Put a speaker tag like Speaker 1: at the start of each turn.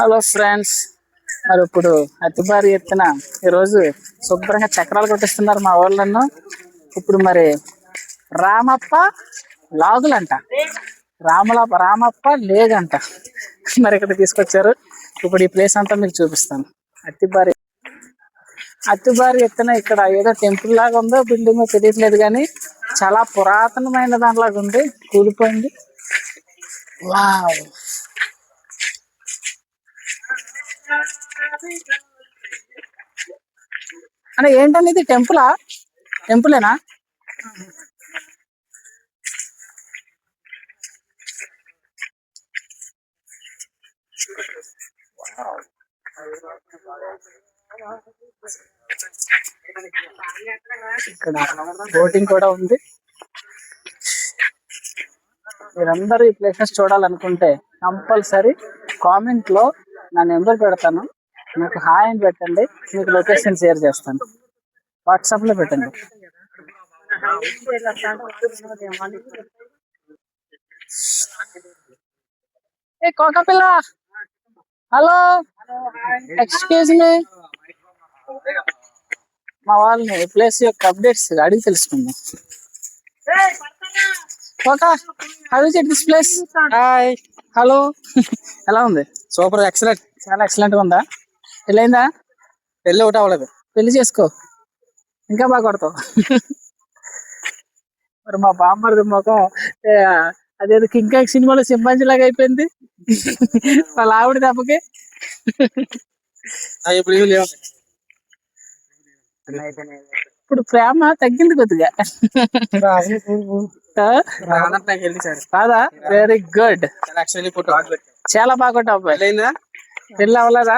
Speaker 1: Hello friends, మరి ఇప్పుడు అతి భారీ ఎత్తున ఈరోజు శుభ్రంగా చక్రాలు కొట్టిస్తున్నారు మా వాళ్ళను. ఇప్పుడు మరి రామప్ప లాగులంట, రామప్ప లేదంట. మరి ఇక్కడ తీసుకొచ్చారు. ఇప్పుడు ఈ ప్లేస్ అంతా మీకు చూపిస్తాను. అతి భారీ ఎత్తున ఇక్కడ ఏదో టెంపుల్ లాగా ఉందో బిల్డింగ్ తెలియట్లేదు, కానీ చాలా పురాతనమైన దానిలాగా ఉంది. కూలిపోయింది. వావ్, అంటే ఏంటండి ఇది? టెంపులేనా? ఇక్కడ బోటింగ్ కూడా ఉంది. మీరందరూ ఈ ప్లేసెస్ చూడాలనుకుంటే కంపల్సరీ కామెంట్ లో నా నెంబర్ పెడతాను. నాకు హాయ్ అని పెట్టండి, మీకు లొకేషన్ షేర్ చేస్తాను. వాట్సాప్ లో పెట్టండి. ఏ కోకపిల్ల, హలో, ఎక్స్క్యూజ్ మీ. మా వాళ్ళని ఈ ప్లేస్ యొక్క అప్డేట్స్ అడిగి తెలుసుకుందాం. How is it this place? Hi, hello. ఎలా ఉంది?
Speaker 2: సూపర్, ఎక్సలెంట్,
Speaker 1: చాలా ఎక్సలెంట్ గా ఉందా? పెళ్ళైందా?
Speaker 2: పెళ్ళి ఒకటి అవ్వలేదు.
Speaker 1: పెళ్లి చేసుకో, ఇంకా బాగా కొడతావు. మరి మా బామ్మది మొఖం అదేదో కింగ్ కాంగ్ సినిమాలో సింపాంజీ లాగా అయిపోయింది వాళ్ళ ఆవిడ దెబ్బకి. ఇప్పుడు ప్రేమ తగ్గింది కొద్దిగా. కాదా? వెరీ గుడ్, చాలా బాగా కొట్టావు. పెళ్ళి అవ్వలేదా?